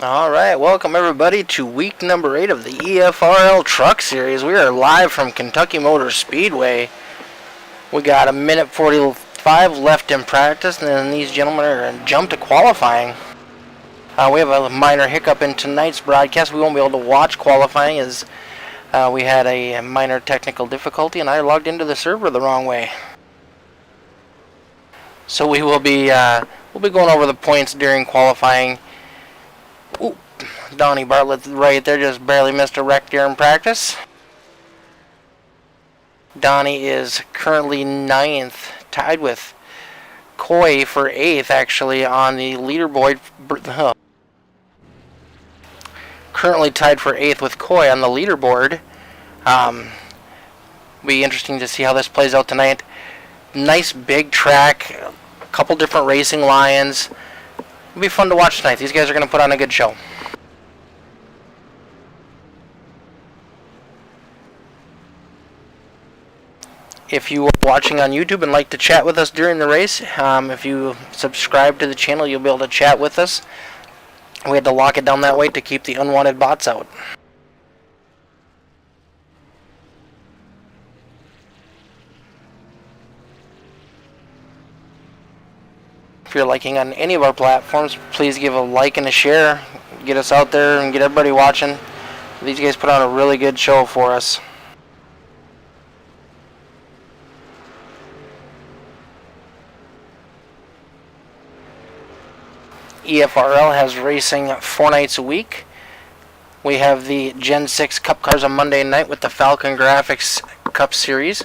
Alright, welcome everybody to week number 8 of the EFRL Truck Series. We are live from Kentucky Motor Speedway. We got a minute 45 left in practice, and then these gentlemen are going to jump to qualifying. We have a minor hiccup in tonight's broadcast. We won't be able to watch qualifying as we had a minor technical difficulty, and I logged into the server the wrong way. So we'll be going over the points during qualifying. Ooh, Donnie Bartlett right there just barely missed a wreck during practice. Donnie is currently 9th, tied with Coy for 8th actually on the leaderboard. Currently tied for 8th with Coy on the leaderboard. Be interesting to see how this plays out tonight. Nice big track, a couple different racing lines. It'll be fun to watch tonight. These guys are going to put on a good show. If you are watching on YouTube and like to chat with us during the race, if you subscribe to the channel, you'll be able to chat with us. We had to lock it down that way to keep the unwanted bots out. If you're liking on any of our platforms, please give a like and a share. Get us out there and get everybody watching. These guys put on a really good show for us. EFRL has racing 4 nights a week. We have the Gen 6 Cup cars on Monday night with the Falcon Graphics Cup Series.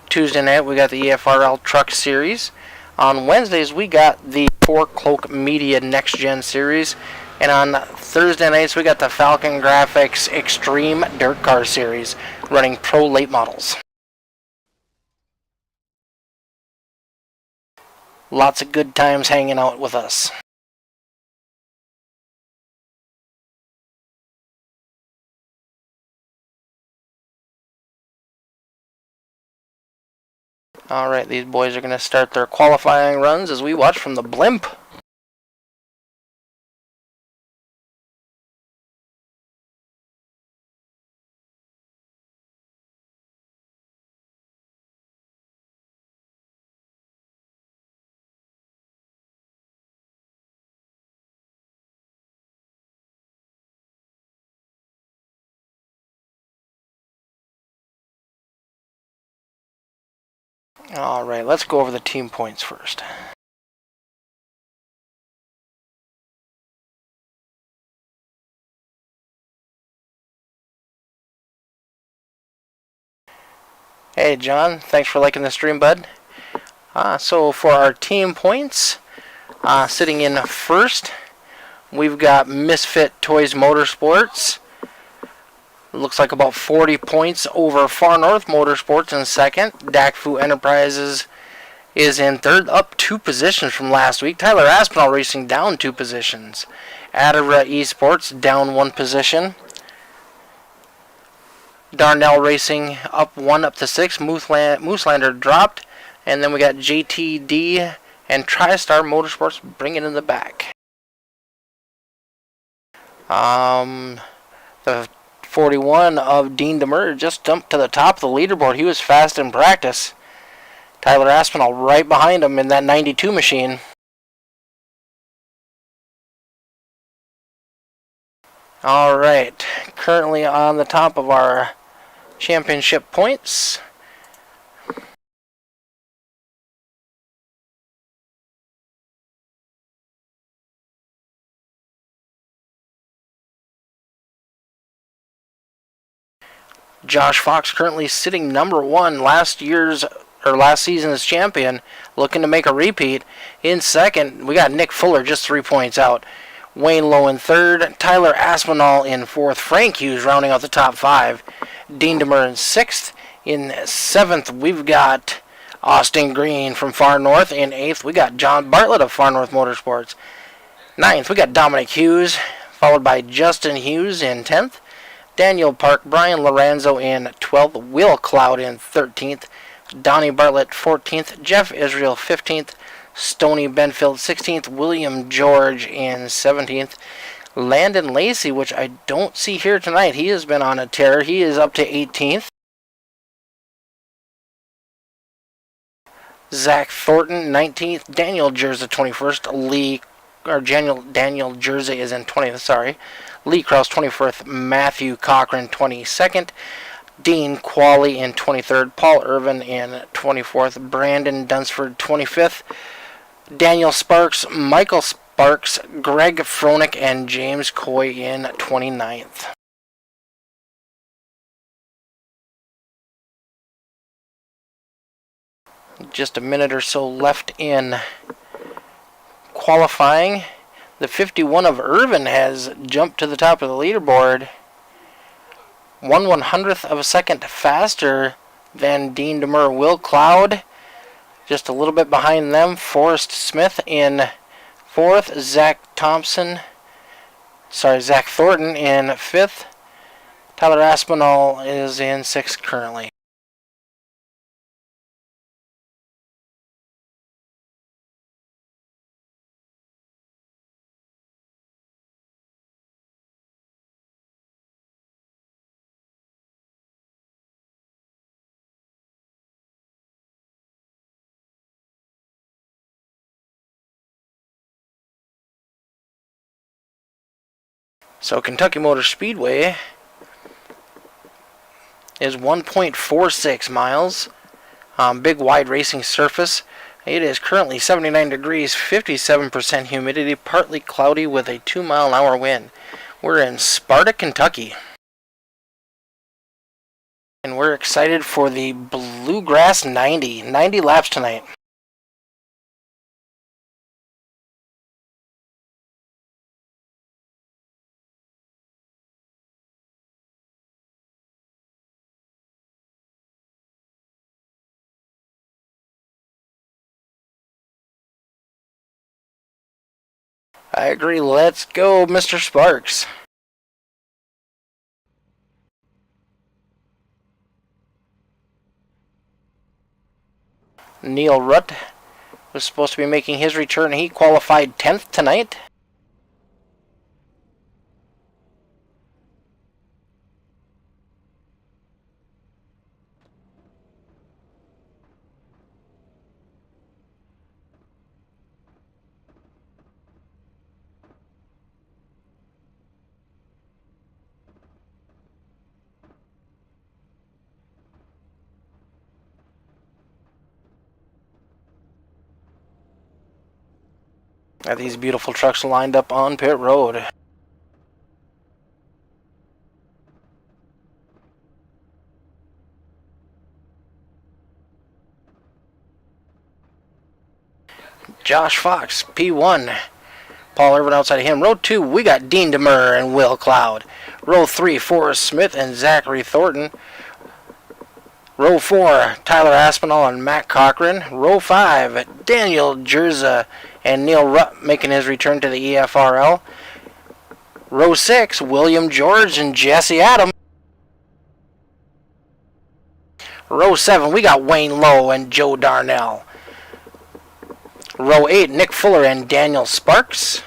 Tuesday night we got the EFRL Truck Series. On Wednesdays, we got the Four Cloak Media Next Gen Series. And on Thursday nights, we got the Falcon Graphics Extreme Dirt Car Series, running pro late models. Lots of good times hanging out with us. Alright, these boys are going to start their qualifying runs as we watch from the blimp. Alright, let's go over the team points first. Hey John, thanks for liking the stream, bud. So for our team points, sitting in first, we've got Misfit Toys Motorsports. Looks like about 40 points over Far North Motorsports in second. Dakfu Enterprises is in third, up 2 positions from last week. Tyler Aspinall Racing down 2 positions. Adara Esports down 1 position. Darnell Racing up 1 up to 6. Mooselander dropped. And then we got JTD and TriStar Motorsports bringing in the back. The 41 of Dean Demers just jumped to the top of the leaderboard. He was fast in practice. Tyler Aspinall right behind him in that 92 machine. Alright, currently on the top of our championship points. Josh Fox currently sitting number 1, last season's champion, looking to make a repeat. In second, we got Nick Fuller just 3 points out. Wayne Lowe in third, Tyler Aspinall in fourth, Frank Hughes rounding out the top 5, Dean Demers in sixth. In seventh, we've got Austin Green from Far North. In eighth, we got John Bartlett of Far North Motorsports. Ninth, we got Dominic Hughes, followed by Justin Hughes in 10th. Daniel Park, Brian Lorenzo in 12th, Will Cloud in 13th, Donnie Bartlett 14th, Jeff Israel 15th, Stoney Benfield 16th, William George in 17th, Landon Lacey, which I don't see here tonight. He has been on a tear. He is up to 18th. Zach Thornton, 19th. Daniel Jersey, 21st. Daniel Jersey is in 20th, sorry. Lee Krause, 21st. Matthew Cochran, 22nd. Dean Qualley in 23rd. Paul Irvin in 24th. Brandon Dunsford, 25th. Daniel Sparks, Michael Sparks, Greg Froelich, and James Coy in 29th. Just a minute or so left in qualifying. The 51 of Irvin has jumped to the top of the leaderboard. 1/100th of a second faster than Dean Demur. Will Cloud just a little bit behind them. Forrest Smith in 4th. Zach Thornton in 5th. Tyler Aspinall is in 6th currently. So Kentucky Motor Speedway is 1.46 miles. Big wide racing surface. It is currently 79 degrees, 57% humidity, partly cloudy with a 2-mile-an-hour wind. We're in Sparta, Kentucky. And we're excited for the Bluegrass 90. 90 laps tonight. I agree. Let's go, Mr. Sparks. Neil Rutt was supposed to be making his return. He qualified 10th tonight. Got these beautiful trucks lined up on pit road. Josh Fox, P1. Paul Irvin outside of him. Row 2, we got Dean Demur and Will Cloud. Row 3, Forrest Smith and Zachary Thornton. Row 4, Tyler Aspinall and Matt Cochran. Row 5, Daniel Jersey and Neil Rutt making his return to the EFRL. Row 6, William George and Jesse Adams. Row 7, we got Wayne Lowe and Joe Darnell. Row 8, Nick Fuller and Daniel Sparks.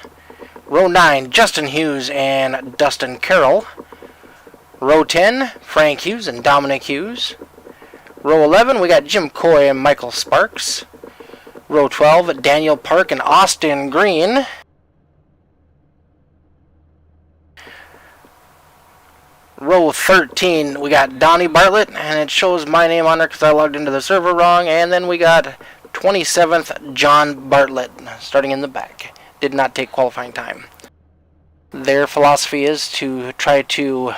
Row 9, Justin Hughes and Dustin Carroll. Row 10, Frank Hughes and Dominic Hughes. Row 11, we got Jim Coy and Michael Sparks. Row 12, Daniel Park and Austin Green. Row 13, we got Donnie Bartlett, and it shows my name on there because I logged into the server wrong. And then we got 27th, John Bartlett, starting in the back. Did not take qualifying time. Their philosophy is to try to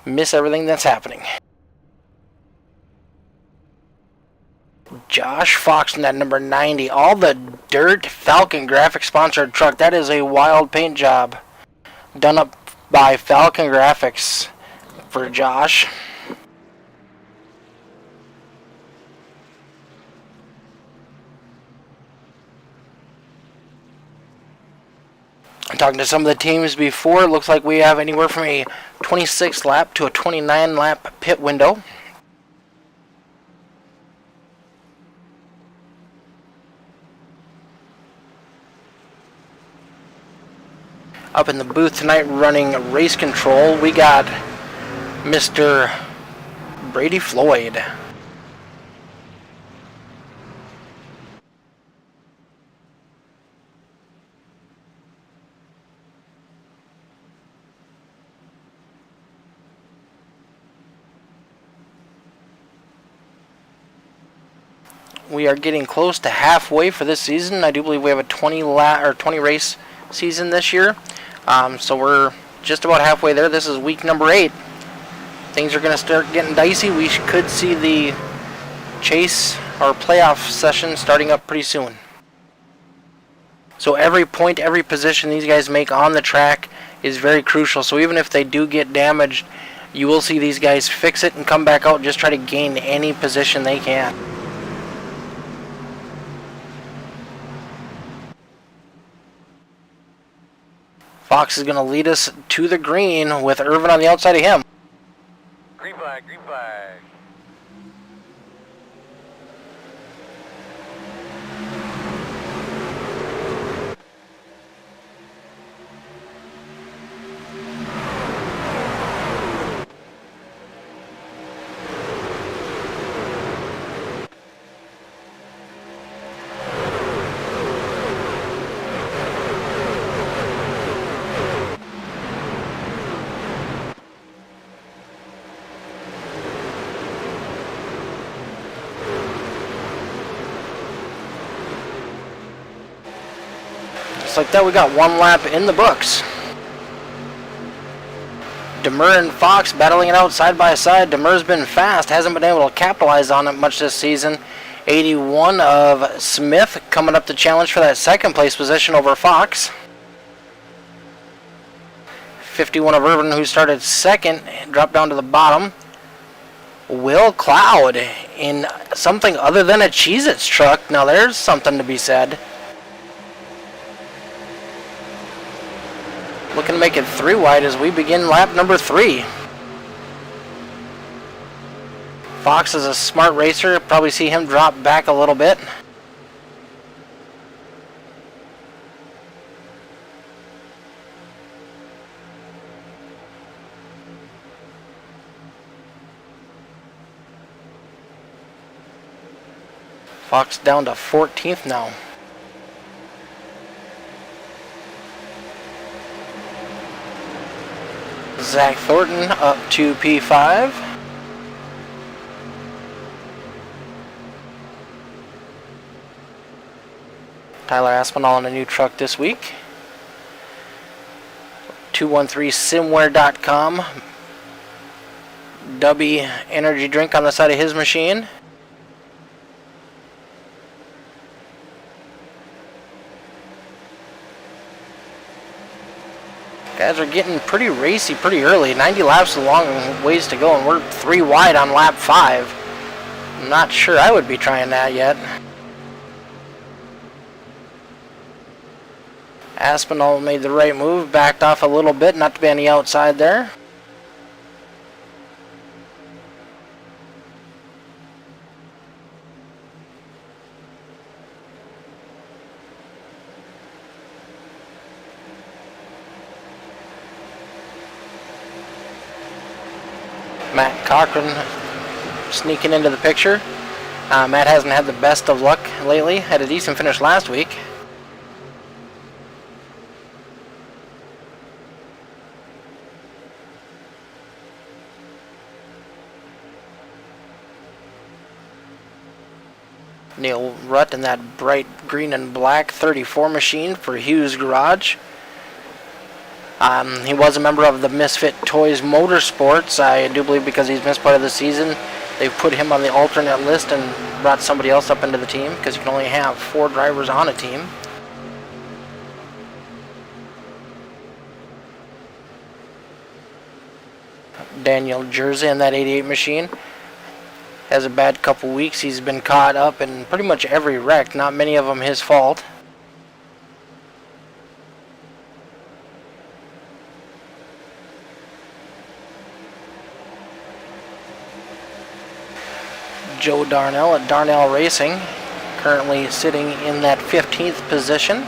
miss everything that's happening. Josh Fox in that number 90. All the dirt Falcon Graphics sponsored truck. That is a wild paint job done up by Falcon Graphics for Josh. Talking to some of the teams before, it looks like we have anywhere from a 26 lap to a 29 lap pit window. Up in the booth tonight running race control, we got Mr. Brady Floyd. We are getting close to halfway for this season. I do believe we have a 20 race season this year. So we're just about halfway there. This is week number 8. Things are going to start getting dicey. We could see the chase or playoff session starting up pretty soon. So every point, every position these guys make on the track is very crucial. So even if they do get damaged, you will see these guys fix it and come back out and just try to gain any position they can. Fox is going to lead us to the green with Irvin on the outside of him. Green flag, green flag. Just like that, we got one lap in the books. Demur and Fox battling it out side by side. Demur's been fast, hasn't been able to capitalize on it much this season. 81 of Smith coming up to challenge for that second place position over Fox. 51 of Irvin, who started second, dropped down to the bottom. Will Cloud in something other than a Cheez-Its truck. Now there's something to be said. Looking to make it 3 wide as we begin lap number 3. Fox is a smart racer. Probably see him drop back a little bit. Fox down to 14th now. Zach Thornton up to P5. Tyler Aspinall in a new truck this week. 213simware.com. Dubby energy drink on the side of his machine. Guys are getting pretty racy pretty early. 90 laps is a long ways to go, and we're 3 wide on lap 5. I'm not sure I would be trying that yet. Aspinall made the right move, backed off a little bit, not to be on the outside there. Matt Cochran sneaking into the picture. Matt hasn't had the best of luck lately. Had a decent finish last week. Neil Rutt in that bright green and black 34 machine for Hughes Garage. He was a member of the Misfit Toys Motorsports. I do believe because he's missed part of the season, they've put him on the alternate list and brought somebody else up into the team because you can only have 4 drivers on a team. Daniel Jersey in that 88 machine has a bad couple weeks. He's been caught up in pretty much every wreck, not many of them his fault. Joe Darnell at Darnell Racing, currently sitting in that 15th position.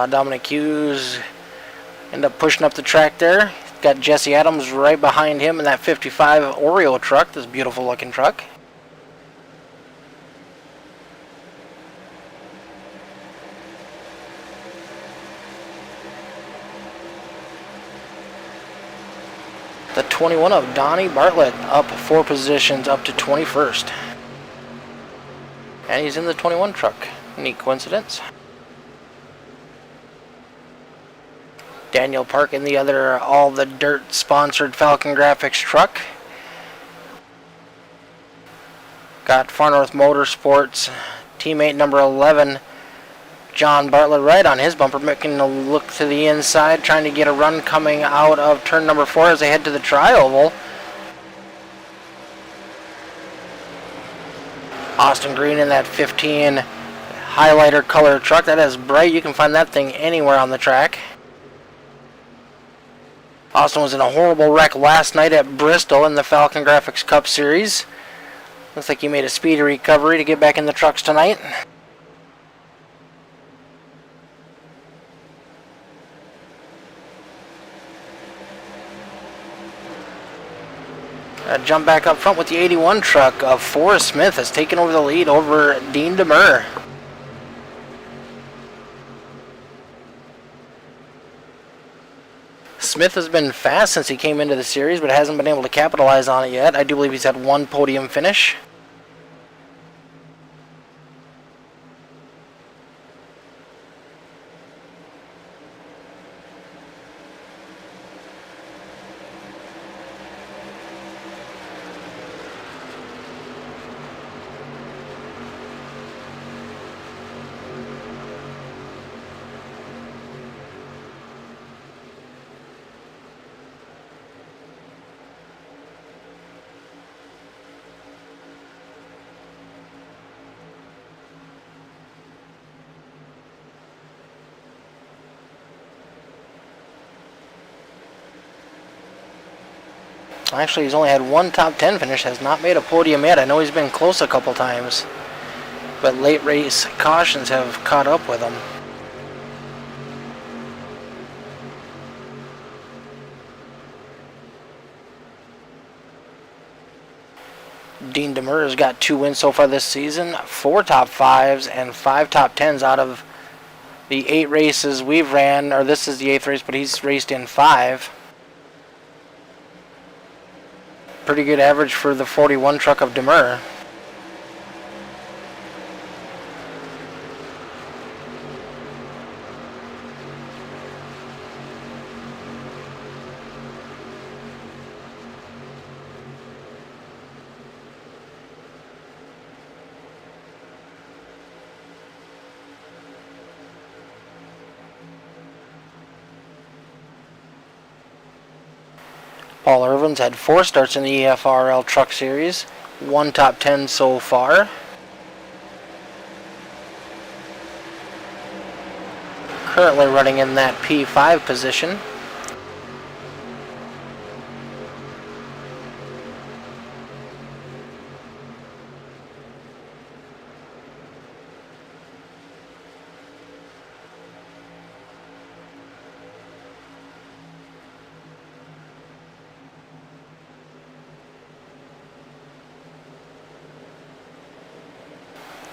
Dominic Hughes end up pushing up the track there. Got Jesse Adams right behind him in that 55 Oreo truck, this beautiful looking truck. The 21 of Donnie Bartlett up 4 positions up to 21st. And he's in the 21 truck. Neat coincidence. Daniel Park in the other All the Dirt sponsored Falcon Graphics truck. Got Far North Motorsports teammate number 11, John Bartlett, right on his bumper, making a look to the inside, trying to get a run coming out of turn number 4 as they head to the tri-oval. Austin Green in that 15 highlighter color truck. That is bright. You can find that thing anywhere on the track. Austin was in a horrible wreck last night at Bristol in the Falcon Graphics Cup Series. Looks like he made a speedy recovery to get back in the trucks tonight. Jump back up front with the 81 truck of Forrest Smith has taken over the lead over Dean DeMur. Smith has been fast since he came into the series, but hasn't been able to capitalize on it yet. I do believe he's had 1 podium finish. Actually, he's only had 1 top 10 finish, has not made a podium yet. I know he's been close a couple times, but late race cautions have caught up with him. Dean DeMur has got 2 wins so far this season, 4 top 5s and 5 top 10s out of the 8 races we've ran, or this is the 8th race, but he's raced in 5. Pretty good average for the 41 truck of DeMur. Paul Irvin's had 4 starts in the EFRL Truck Series, 1 top 10 so far. Currently running in that P5 position.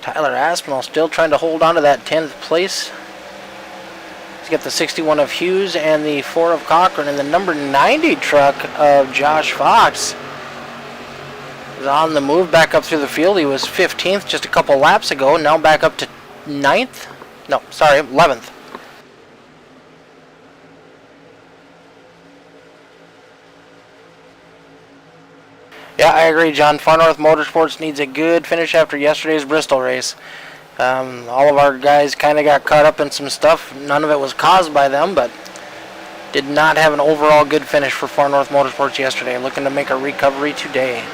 Tyler Aspinall still trying to hold on to that 10th place. He's got the 61 of Hughes and the 4 of Cochran, and the number 90 truck of Josh Fox is on the move back up through the field. He was 15th just a couple laps ago, now back up to 9th. No, sorry, 11th. Yeah, I agree, John. Far North Motorsports needs a good finish after yesterday's Bristol race. All of our guys kind of got caught up in some stuff. None of it was caused by them, but did not have an overall good finish for Far North Motorsports yesterday. Looking to make a recovery today.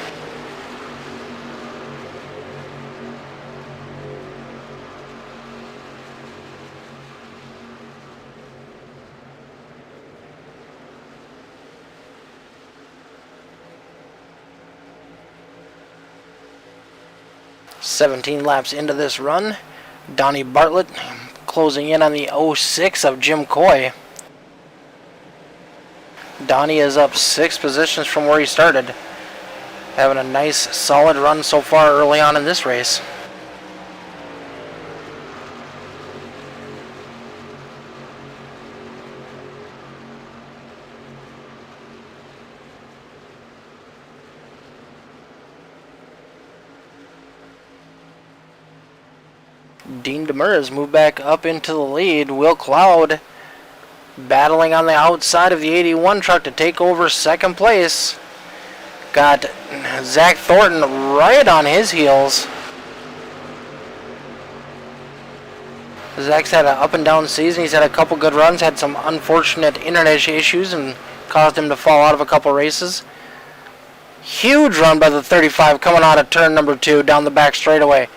.17 laps into this run, Donnie Bartlett closing in on the 06 of Jim Coy. Donnie is up 6 positions from where he started. Having a nice, solid run so far early on in this race. Dean Demers has moved back up into the lead. Will Cloud battling on the outside of the 81 truck to take over second place. Got Zach Thornton right on his heels. Zach's had an up and down season. He's had a couple good runs, had some unfortunate internet issues and caused him to fall out of a couple races. Huge run by the 35 coming out of turn number 2 down the back straightaway.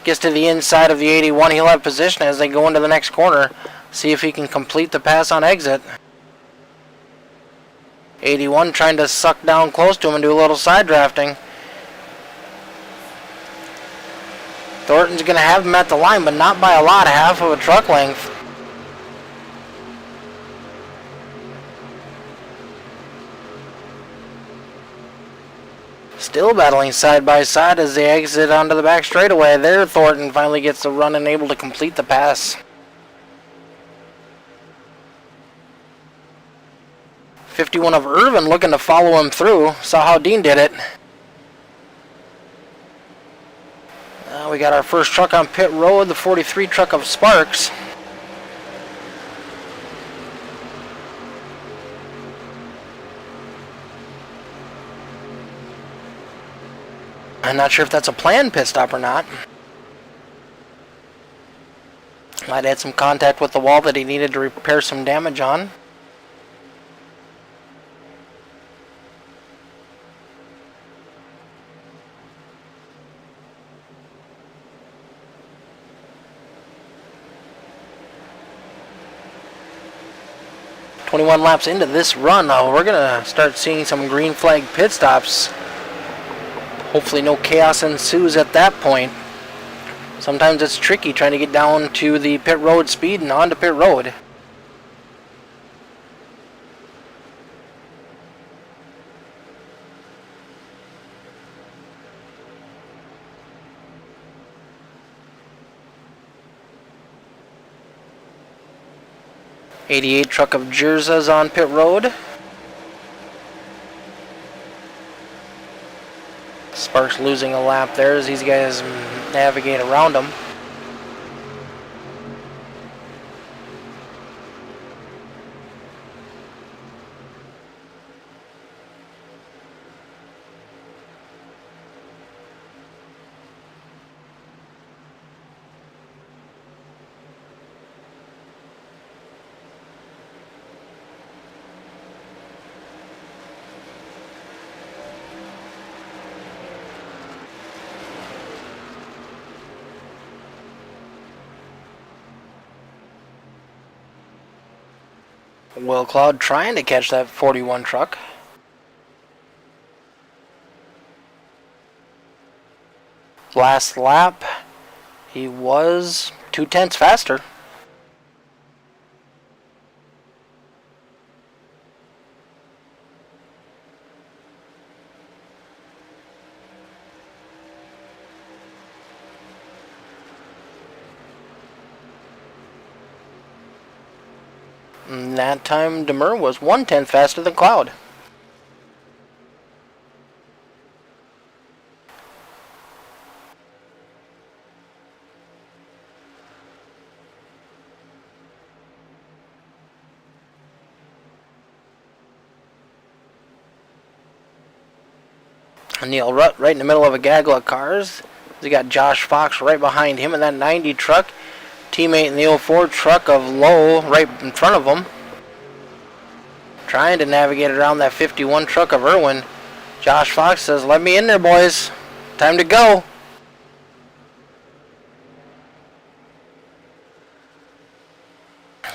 Gets to the inside of the 81. He'll have position as they go into the next corner. See if he can complete the pass on exit. 81 trying to suck down close to him and do a little side drafting. Thornton's going to have him at the line, but not by a lot, half of a truck length. Still battling side by side as they exit onto the back straightaway. There, Thornton finally gets the run and able to complete the pass. 51 of Irvin looking to follow him through. Saw how Dean did it. We got our first truck on pit road, the 43 truck of Sparks. I'm not sure if that's a planned pit stop or not. Might had some contact with the wall that he needed to repair some damage on. "21 laps into this run, we're going to start seeing some green flag pit stops. Hopefully no chaos ensues at that point. Sometimes it's tricky trying to get down to the pit road speed and onto pit road. '88 truck of Jerza's on pit road. Sparks losing a lap there as these guys navigate around him. Will Cloud trying to catch that 41 truck. Last lap, he was 0.2 faster. And that time, Demers was 1/10 faster than Cloud. Neil Rutt right in the middle of a gaggle of cars. We got Josh Fox right behind him in that 90 truck. Teammate in the 04 truck of Lowe right in front of him. Trying to navigate around that 51 truck of Irwin. Josh Fox says, "Let me in there, boys. Time to go."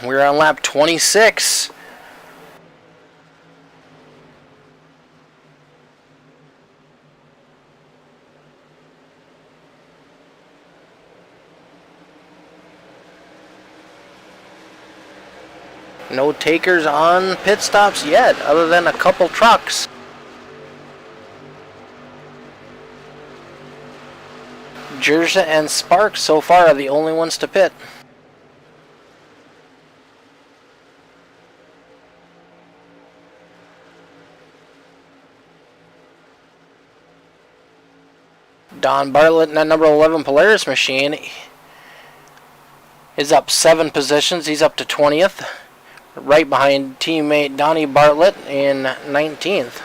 We're on lap 26. No takers on pit stops yet, other than a couple trucks. Jerza and Sparks so far are the only ones to pit. Don Bartlett in that number 11 Polaris machine is up 7 positions. He's up to 20th, right behind teammate Donnie Bartlett in 19th.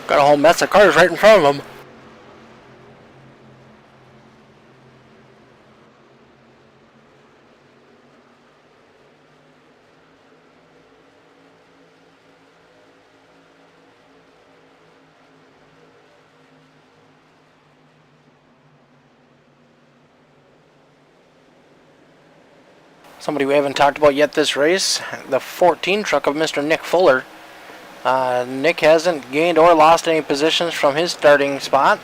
Got a whole mess of cars right in front of him. Somebody we haven't talked about yet this race, the 14 truck of Mr. Nick Fuller. Nick hasn't gained or lost any positions from his starting spot.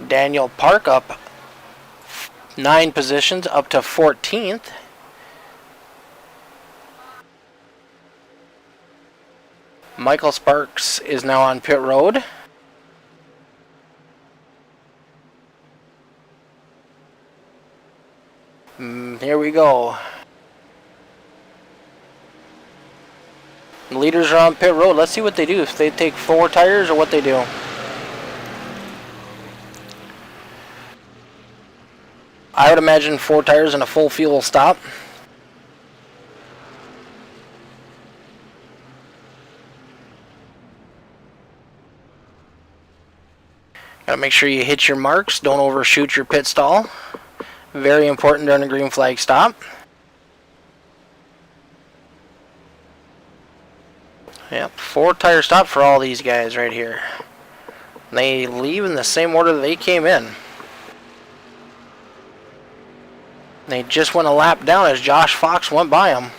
Daniel Park up 9 positions, up to 14th. Michael Sparks is now on pit road. Here we go. The leaders are on pit road. Let's see what they do. If they take 4 tires or what they do. I would imagine 4 tires and a full fuel stop. Gotta make sure you hit your marks. Don't overshoot your pit stall. Very important during a green flag stop. Yep, 4 tire stop for all these guys right here. They leave in the same order they came in. They just went a lap down as Josh Fox went by them.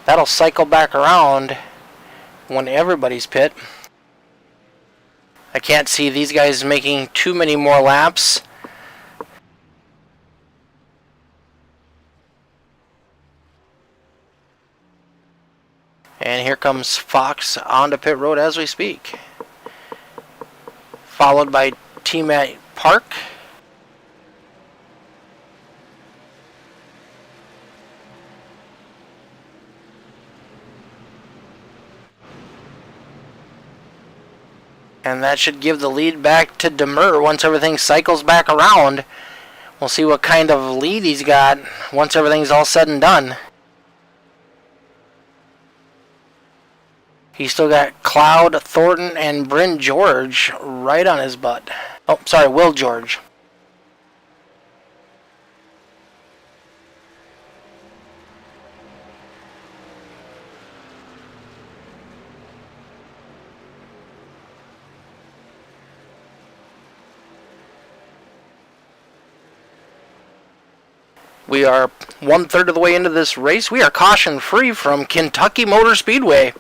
That'll cycle back around when everybody's pit. I can't see these guys making too many more laps. And here comes Fox onto pit road as we speak. Followed by teammate Park. And that should give the lead back to Demur once everything cycles back around. We'll see what kind of lead he's got once everything's all said and done. He's still got Cloud, Thornton, and Bryn George right on his butt. Oh, sorry, Will George. We are 1/3 of the way into this race. We are caution free from Kentucky Motor Speedway.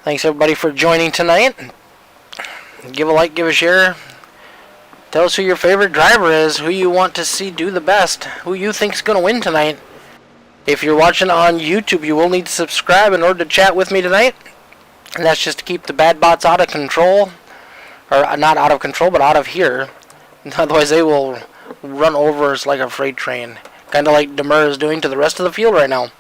Thanks everybody for joining tonight. Give a like, give a share. Tell us who your favorite driver is, who you want to see do the best, who you think's going to win tonight. If you're watching on YouTube, you will need to subscribe in order to chat with me tonight. And that's just to keep the bad bots out of control. Or not out of control, but out of here. Otherwise they will run over us like a freight train. Kind of like Demur is doing to the rest of the field right now.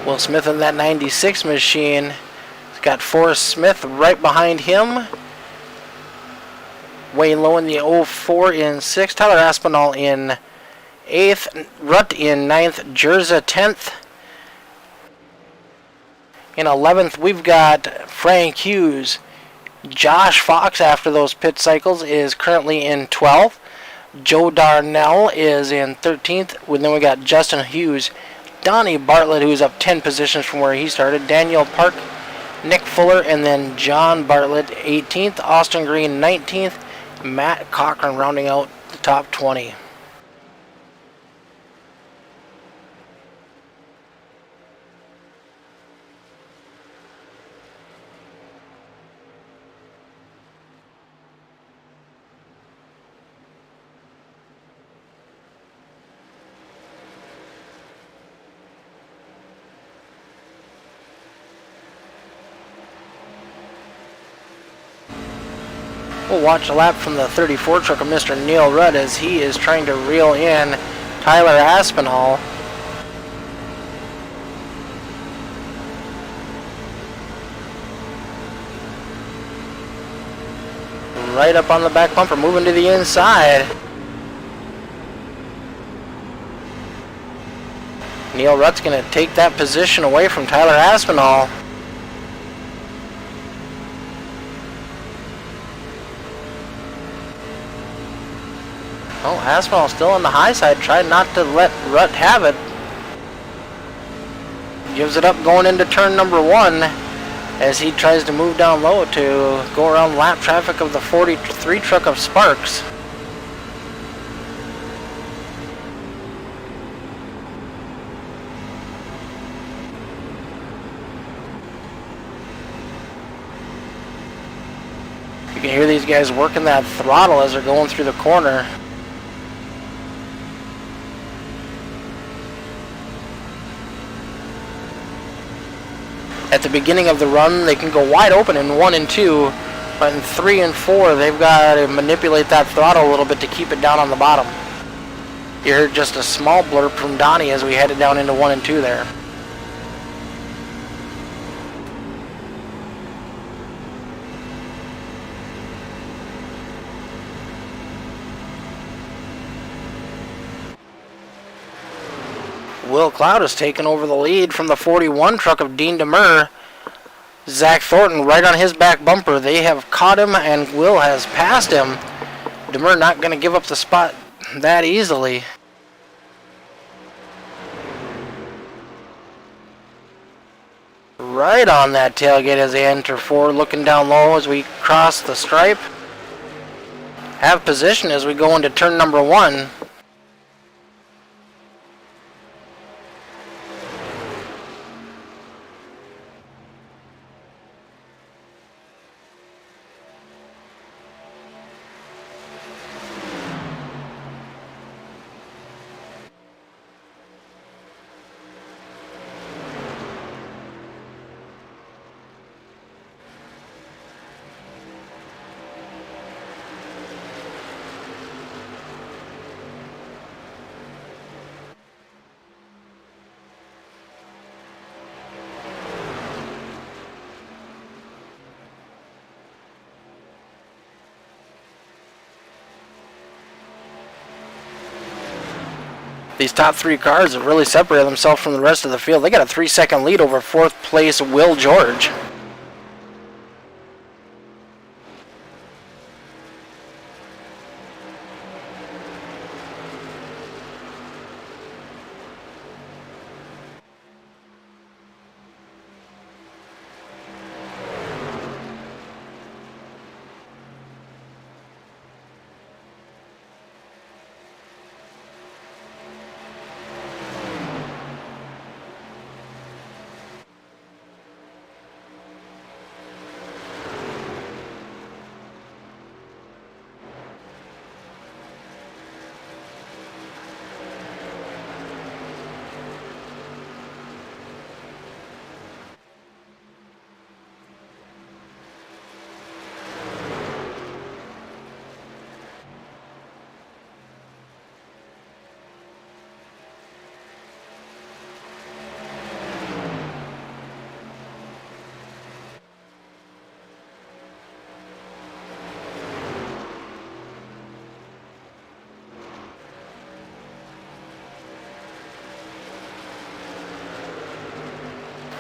Will Smith in that 96 machine. He's got Forrest Smith right behind him. Wayne Lowe in the 04 in 6th. Tyler Aspinall in 8th. Rutt in 9th. Jerza 10th. In 11th, we've got Frank Hughes. Josh Fox, after those pit cycles, is currently in 12th. Joe Darnell is in 13th. Then we got Justin Hughes, Donnie Bartlett, who's up 10 positions from where he started, Daniel Park, Nick Fuller, and then John Bartlett 18th, Austin Green 19th, Matt Cochran rounding out the top 20. We'll watch a lap from the 34 truck of Mr. Neil Rudd as he is trying to reel in Tyler Aspinall. Right up on the back bumper, moving to the inside. Neil Rudd's going to take that position away from Tyler Aspinall. Oh, Aspinall still on the high side, trying not to let Rutt have it. Gives it up going into turn number 1 as he tries to move down low to go around lap traffic of the 43 truck of Sparks. You can hear these guys working that throttle as they're going through the corner. At the beginning of the run, they can go wide open in 1 and 2, but in 3 and 4, they've got to manipulate that throttle a little bit to keep it down on the bottom. You heard just a small blurb from Donnie as we headed down into 1 and 2 there. Will Cloud has taken over the lead from the 41 truck of Dean Demers. Zach Thornton right on his back bumper. They have caught him and Will has passed him. Demers not going to give up the spot that easily. Right on that tailgate as they enter forward, looking down low as we cross the stripe. Have position as we go into turn number 1. These top 3 cars have really separated themselves from the rest of the field. They got a 3-second lead over 4th place Will George.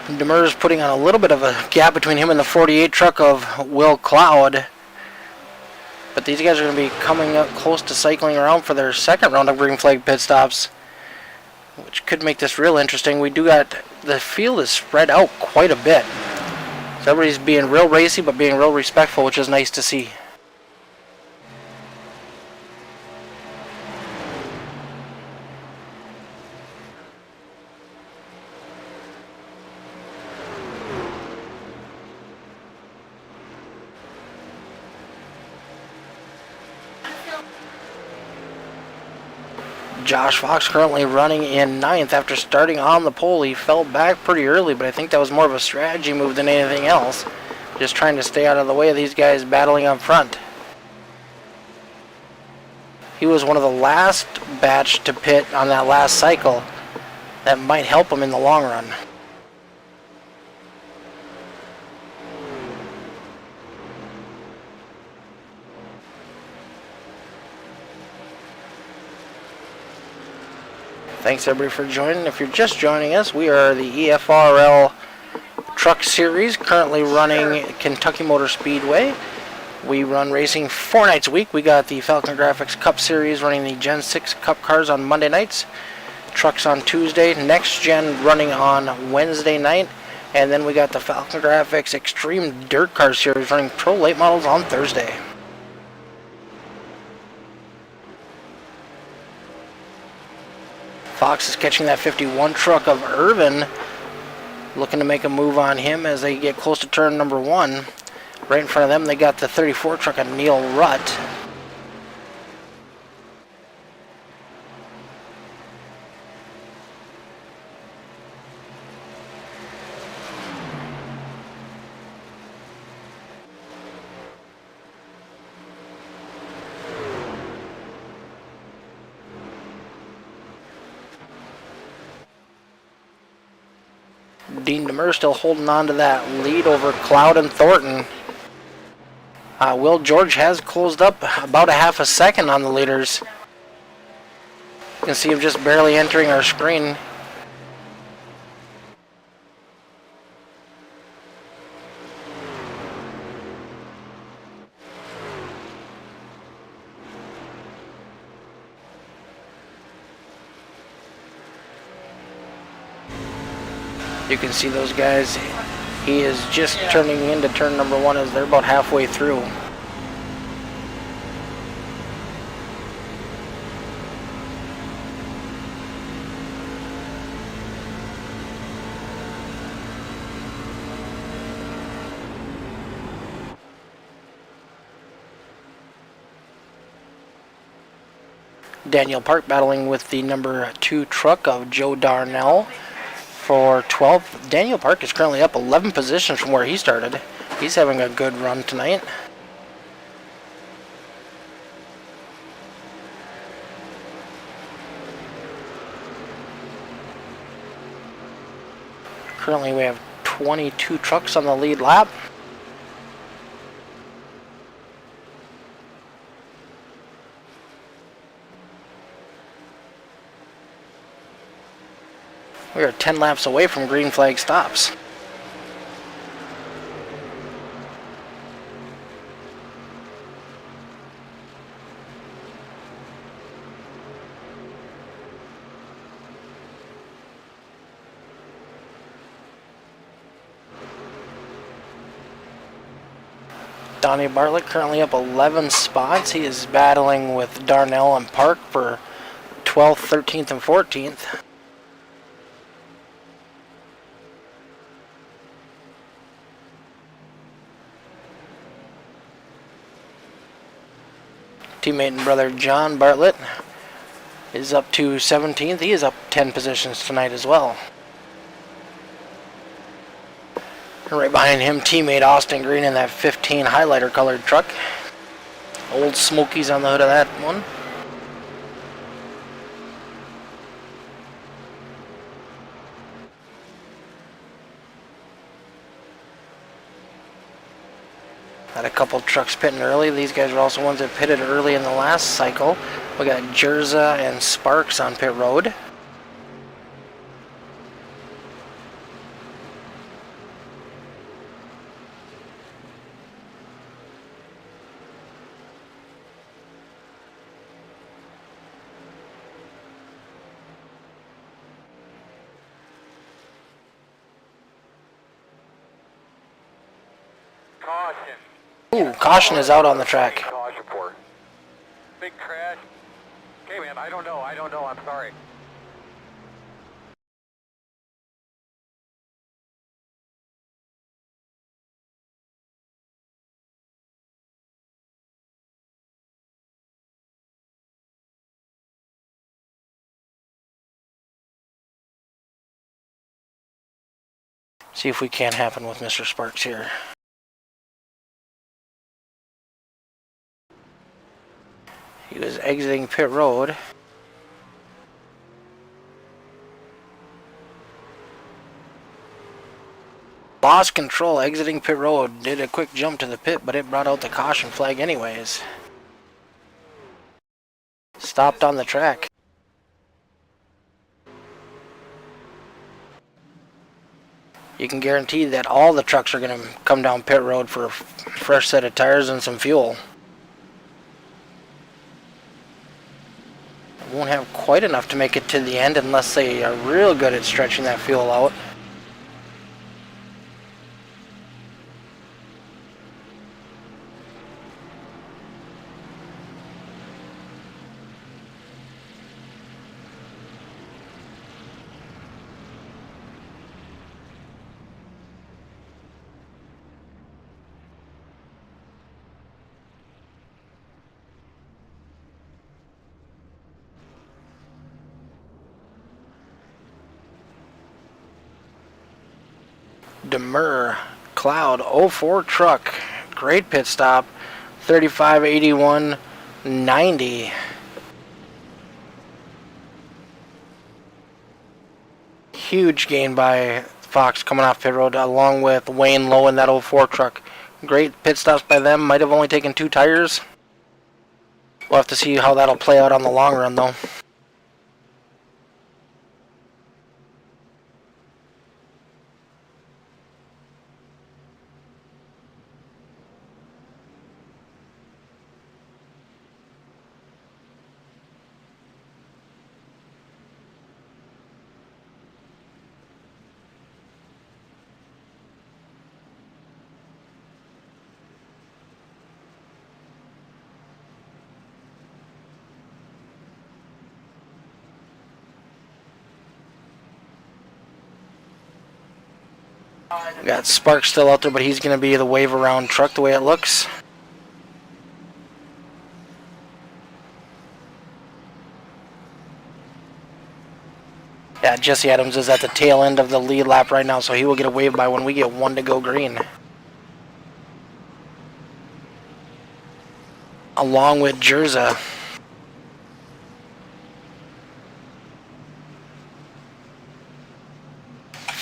Demers putting on a little bit of a gap between him and the 48 truck of Will Cloud. But these guys are going to be coming up close to cycling around for their second round of green flag pit stops, which could make this real interesting. We do got, the field is spread out quite a bit. So everybody's being real racy, but being real respectful, which is nice to see. Josh Fox currently running in 9th after starting on the pole. He fell back pretty early, but I think that was more of a strategy move than anything else. Just trying to stay out of the way of these guys battling up front. He was one of the last batch to pit on that last cycle. That might help him in the long run. Thanks everybody for joining. If you're just joining us, we are the EFRL Truck Series, currently running Kentucky Motor Speedway. We run racing 4 nights a week. We got the Falcon Graphics Cup Series running the Gen 6 Cup cars on Monday nights. Trucks on Tuesday. Next Gen running on Wednesday night. And then we got the Falcon Graphics Extreme Dirt Car Series running Pro Late Models on Thursday. Fox is catching that 51 truck of Irvin, looking to make a move on him as they get close to turn number 1. Right in front of them, they got the 34 truck of Neil Rutt. Dean Demers still holding on to that lead over Cloud and Thornton. Will George has closed up about a half a second on the leaders. You can see him just barely entering our screen. You can see those guys. He is just turning into turn number 1 as they're about halfway through. Daniel Park battling with the number 2 truck of Joe Darnell for 12th. Daniel Park is currently up 11 positions from where he started. He's having a good run tonight. Currently we have 22 trucks on the lead lap. We are 10 laps away from green flag stops. Donnie Bartlett currently up 11 spots. He is battling with Darnell and Park for 12th, 13th, and 14th. Teammate and brother John Bartlett is up to 17th. He is up 10 positions tonight as well. And right behind him, teammate Austin Green in that 15 highlighter colored truck. Old Smokies on the hood of that one. Had a couple trucks pitting early. These guys are also ones that pitted early in the last cycle. We got Jerza and Sparks on pit road. Ooh, caution is out on the track. Caution for big crash. Okay, man, I don't know, I'm sorry. See if we can happen with Mr. Sparks here. He was exiting pit road. Lost control exiting pit road. Did a quick jump to the pit, but it brought out the caution flag anyways. Stopped on the track. You can guarantee that all the trucks are going to come down pit road for a fresh set of tires and some fuel. Won't have quite enough to make it to the end unless they are real good at stretching that fuel out. Demur Cloud 04 truck, great pit stop, 35.81.90. Huge gain by Fox coming off pit road along with Wayne Lowe in that 04 truck. Great pit stops by them, might have only taken 2 tires. We'll have to see how that'll play out on the long run though. We got Sparks still out there, but he's going to be the wave around truck the way it looks. Yeah, Jesse Adams is at the tail end of the lead lap right now, so he will get a wave by when we get 1 to go green. Along with Jerza.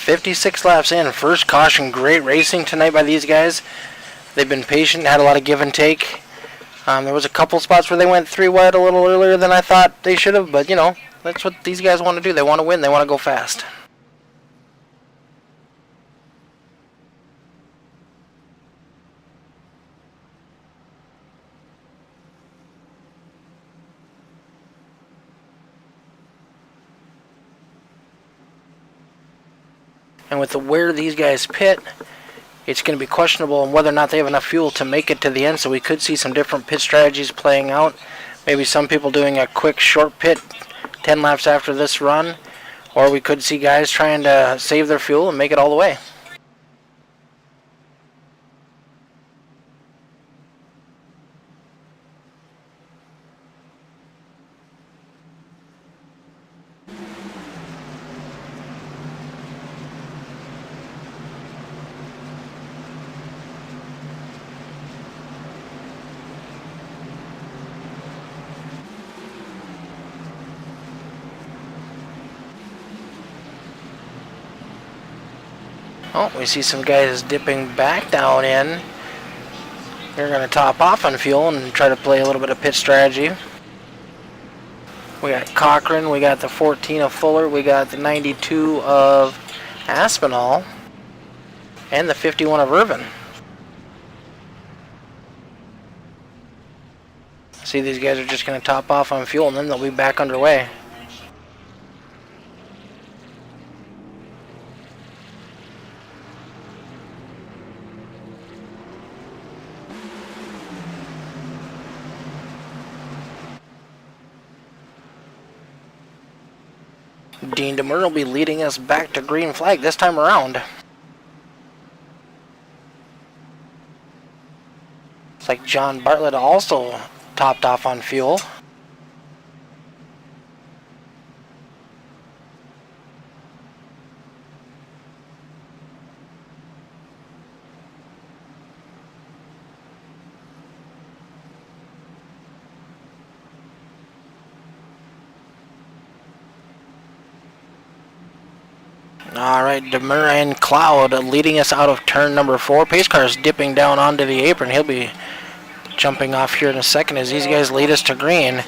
.56 laps in, first caution. Great racing tonight by these guys. They've been patient, had a lot of give and take. There was a couple spots where they went 3 wide a little earlier than I thought they should have, but you know, that's what these guys want to do. They want to win, they want to go fast. And with where these guys pit, it's going to be questionable on whether or not they have enough fuel to make it to the end, so we could see some different pit strategies playing out. Maybe some people doing a quick short pit 10 laps after this run, or we could see guys trying to save their fuel and make it all the way. Oh, we see some guys dipping back down in. They're going to top off on fuel and try to play a little bit of pit strategy. We got Cochran, we got the 14 of Fuller, we got the 92 of Aspinall, and the 51 of Irvin. See, these guys are just going to top off on fuel and then they'll be back underway. Dean Demers will be leading us back to green flag this time around. Looks like John Bartlett also topped off on fuel. Alright, Demers and Cloud leading us out of turn number 4. Pace car is dipping down onto the apron. He'll be jumping off here in a second as these guys lead us to green.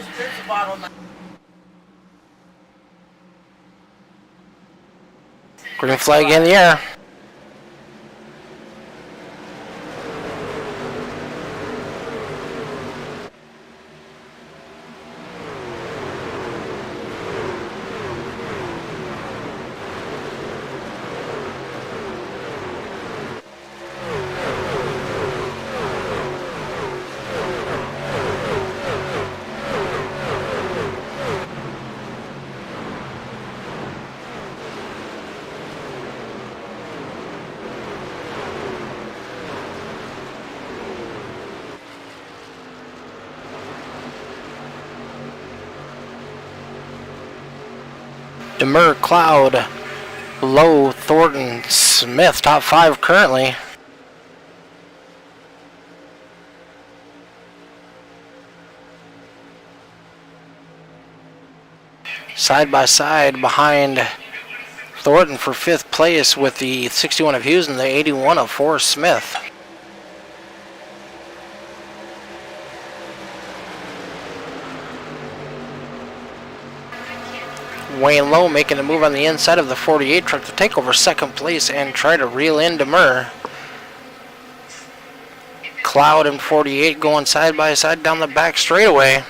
Green flag in the air. Demers, Cloud, Lowe, Thornton, Smith, top 5 currently. Side by side behind Thornton for 5th place with the 61 of Hughes and the 81 of Forrest Smith. Wayne Lowe making a move on the inside of the 48 truck to take over 2nd place and try to reel in Demers. Cloud and 48 going side by side down the back straightaway.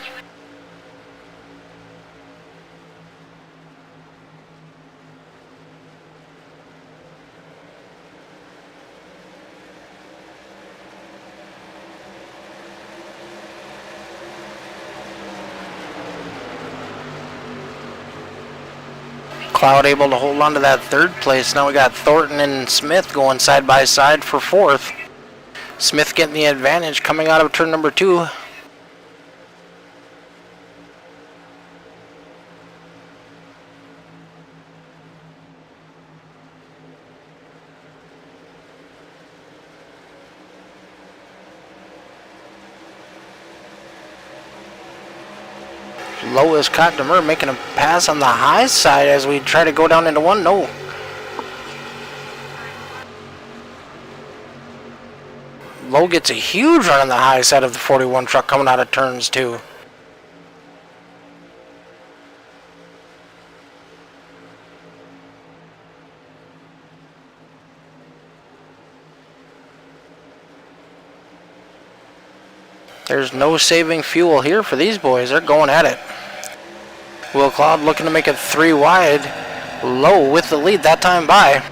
Cloud able to hold on to that 3rd place. Now we got Thornton and Smith going side by side for 4th. Smith getting the advantage coming out of turn number 2. Lowe is caught. Demers making a pass on the high side as we try to go down into 1. No. Lowe gets a huge run on the high side of the 41 truck coming out of turns 2. There's no saving fuel here for these boys. They're going at it. Will Cloud looking to make it 3 wide. Lowe with the lead that time by.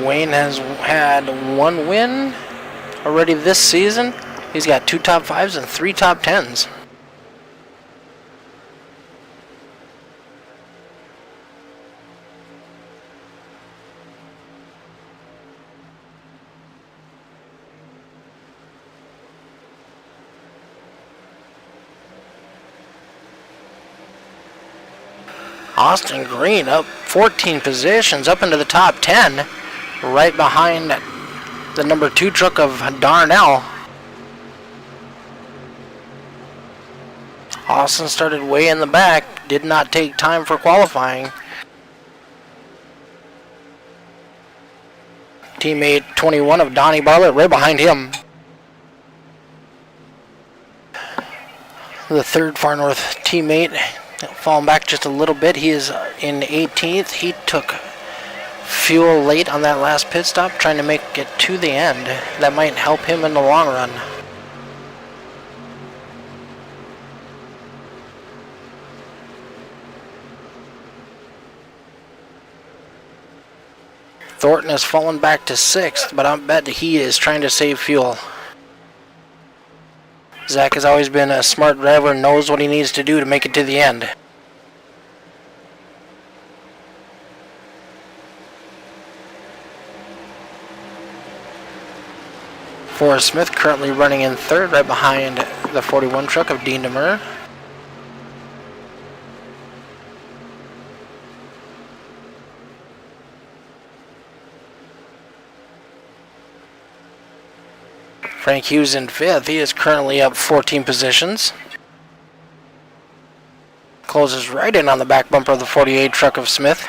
Wayne has had 1 win already this season. He's got 2 top 5s and 3 top 10s. Austin Green up 14 positions up into the top 10. Right behind the number 2 truck of Darnell. Austin started way in the back, did not take time for qualifying. Teammate 21 of Donnie Bartlett right behind him. The 3rd Far North teammate Falling back just a little bit. He is in 18th. He took fuel late on that last pit stop, trying to make it to the end. That might help him in the long run. Thornton has fallen back to 6th, but I bet he is trying to save fuel. Zach has always been a smart driver and knows what he needs to do to make it to the end. Forrest Smith currently running in 3rd, right behind the 41 truck of Dean DeMer. Frank Hughes in 5th. He is currently up 14 positions. Closes right in on the back bumper of the 48 truck of Smith.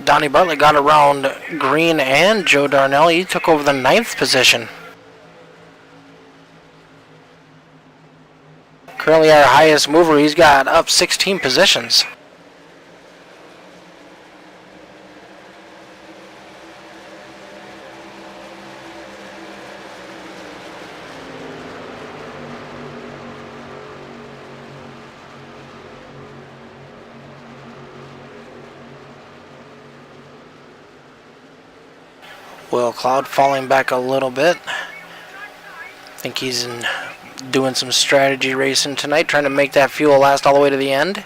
Donnie Bartlett got around Green and Joe Darnell. He took over the 9th position. Currently our highest mover. He's got up 16 positions. Will Cloud falling back a little bit. I think he's doing some strategy racing tonight, trying to make that fuel last all the way to the end.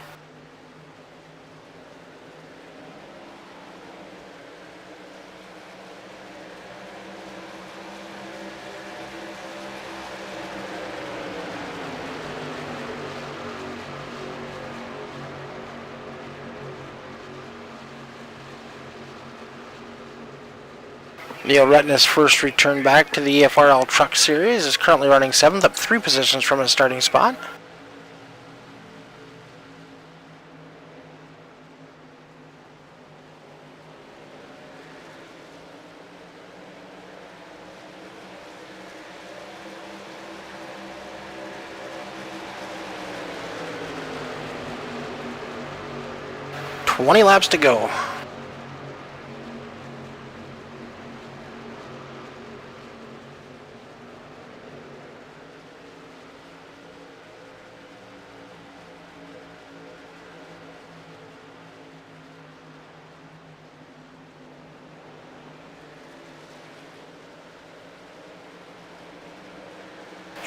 Neil Retness' first return back to the EFRL Truck Series is currently running 7th, up 3 positions from his starting spot. "20 laps to go."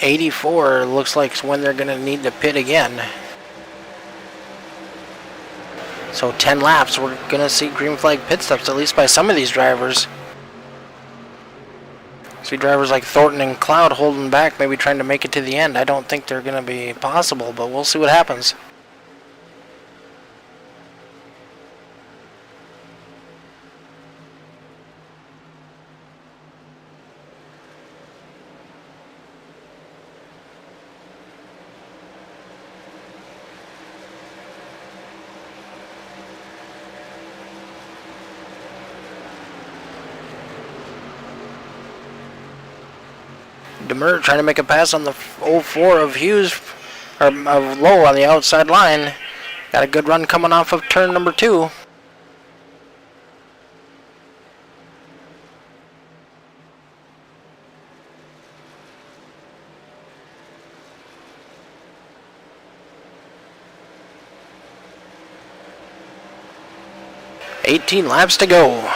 "84 looks like when they're going to need to pit again. So 10 laps, we're going to see green flag pit stops, at least by some of these drivers. See drivers like Thornton and Cloud holding back, maybe trying to make it to the end. I don't think they're going to be possible, but we'll see what happens. DeMer trying to make a pass on the 04 of Hughes, or of Lowe on the outside line. Got a good run coming off of turn number 2. "18 laps to go."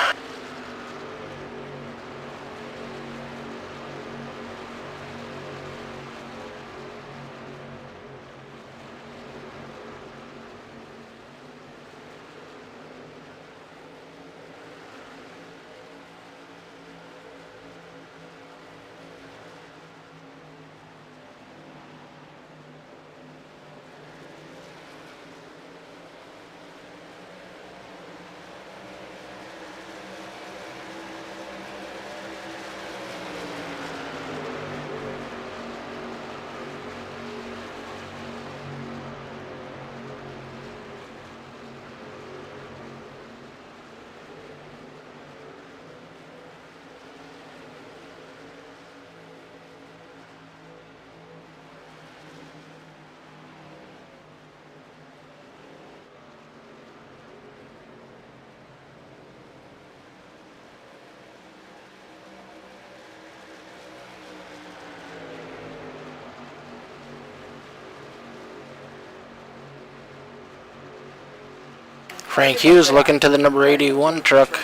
Frank Hughes looking to the number 81 truck,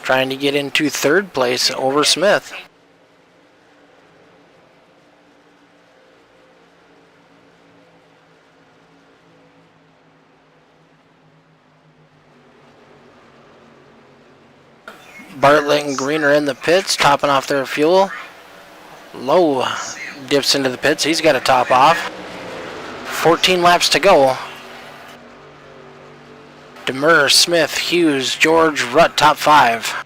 trying to get into third place over Smith. Bartlett and Green are in the pits, topping off their fuel. Lowe dips into the pits. He's got to top off. 14 laps to go. Demers, Smith, Hughes, George, Rutt, top 5.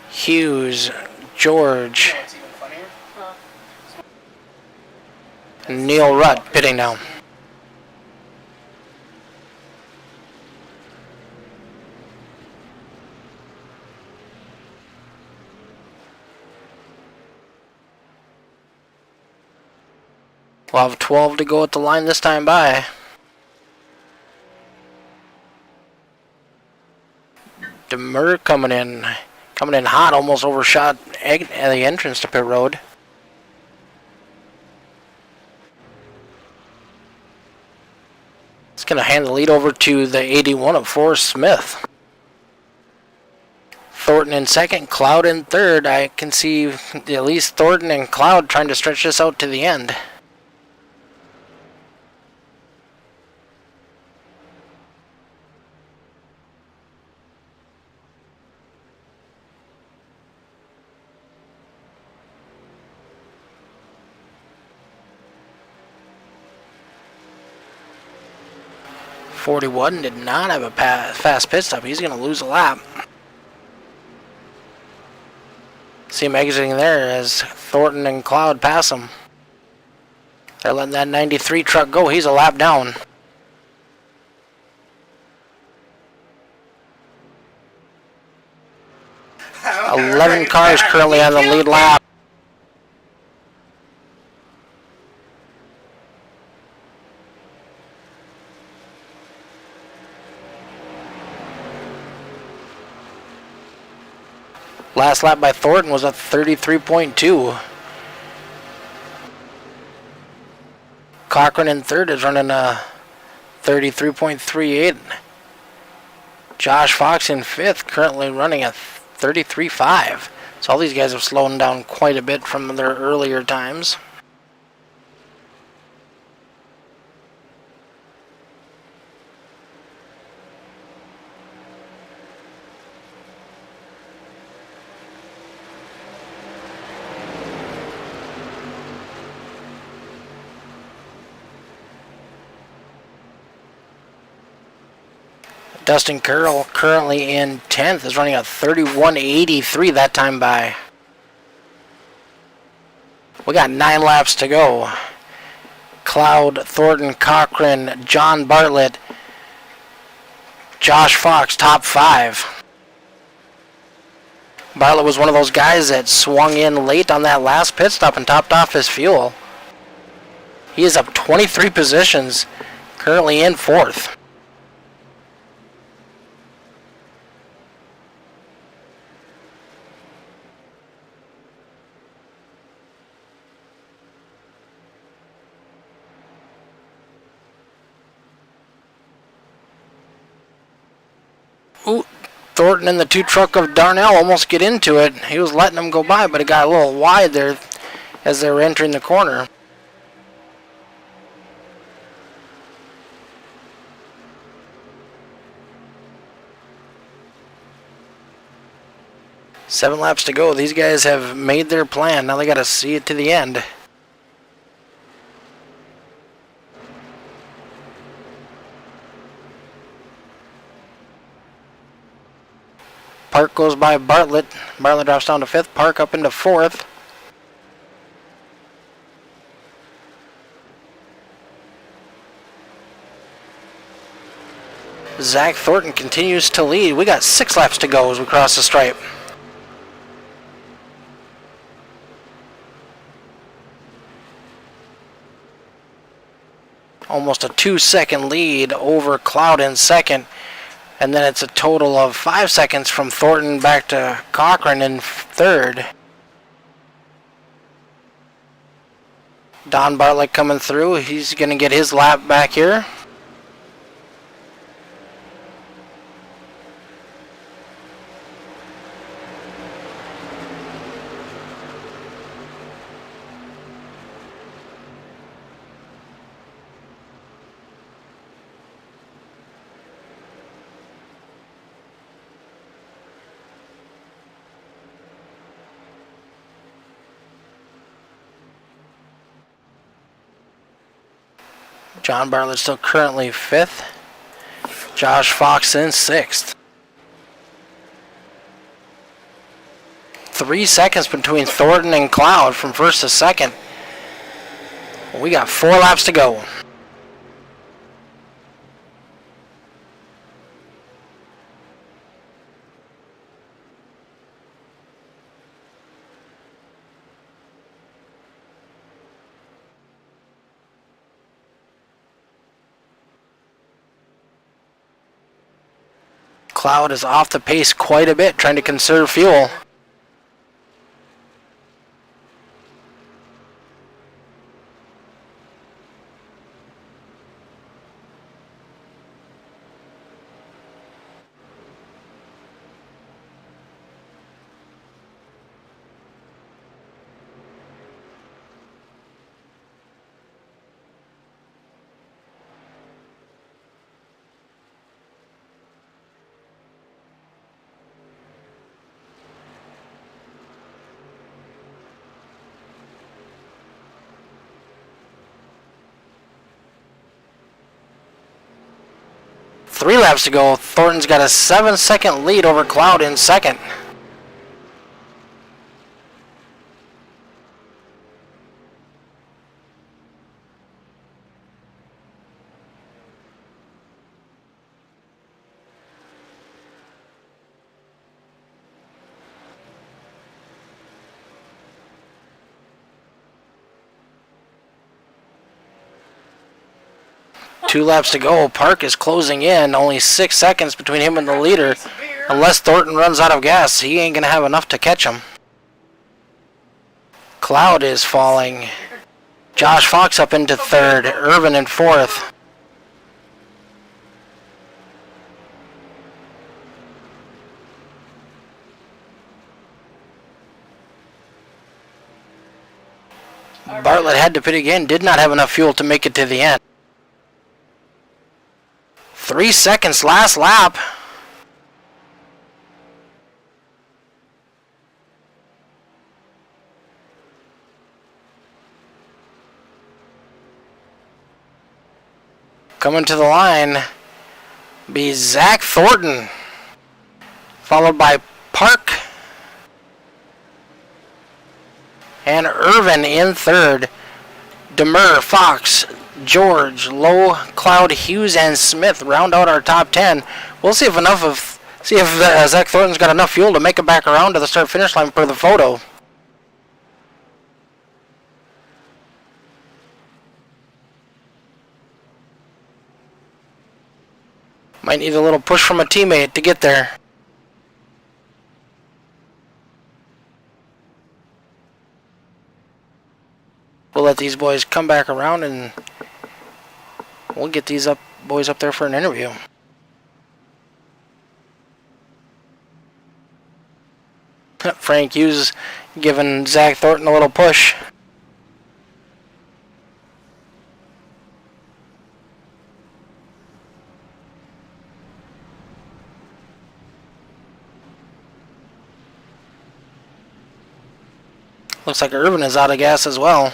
Hughes, George, Neil Rutt pitting now. We'll have 12 to go at the line this time by. Demers coming in hot, almost overshot the entrance to pit road. It's going to hand the lead over to the 81 of Forrest Smith. Thornton in second, Cloud in third. I can see at least Thornton and Cloud trying to stretch this out to the end. .41 did not have a fast pit stop. He's going to lose a lap. See him exiting there as Thornton and Cloud pass him. They're letting that 93 truck go. He's a lap down. Eleven cars currently on the lead lap. Last lap by Thornton was a 33.2. Cochran in third is running a 33.38. Josh Fox in fifth, currently running a 33.5. So all these guys have slowed down quite a bit from their earlier times. Dustin Curl, currently in 10th, is running a 31.83 that time by. We got 9 laps to go. Cloud, Thornton, Cochran, John Bartlett, Josh Fox, top 5. Bartlett was one of those guys that swung in late on that last pit stop and topped off his fuel. He is up 23 positions, currently in 4th. Ooh, Thornton and the 2 truck of Darnell almost get into it. He was letting them go by, but it got a little wide there as they were entering the corner. Seven laps to go. These guys have made their plan. Now they got to see it to the end. Park goes by Bartlett. Bartlett drops down to 5th. Park up into 4th. Zach Thornton continues to lead. We got 6 laps to go as we cross the stripe. Almost a 2-second lead over Cloud in second. And then it's a total of 5 seconds from Thornton back to Cochran in third. Don Bartlett coming through. He's going to get his lap back here. John Bartlett still currently fifth. Josh Fox in sixth. 3 seconds between Thornton and Cloud from first to second. We got 4 laps to go. Cloud is off the pace quite a bit, trying to conserve fuel. Three laps to go. Thornton's got a 7-second lead over Cloud in second. Two laps to go. Park is closing in. Only 6 seconds between him and the leader. Unless Thornton runs out of gas, he ain't going to have enough to catch him. Cloud is falling. Josh Fox up into third. Irvin in fourth. Bartlett had to pit again. Did not have enough fuel to make it to the end. 3 seconds, last lap. Coming to the line be Zach Thornton, followed by Park and Irvin in third. Demur, Fox, George, Lowe, Cloud, Hughes, and Smith round out our top 10. We'll see if Zach Thornton's got enough fuel to make it back around to the start-finish line per the photo. Might need a little push from a teammate to get there. We'll let these boys come back around and we'll get these boys up there for an interview. Frank Hughes giving Zach Thornton a little push. Looks like Irvin is out of gas as well.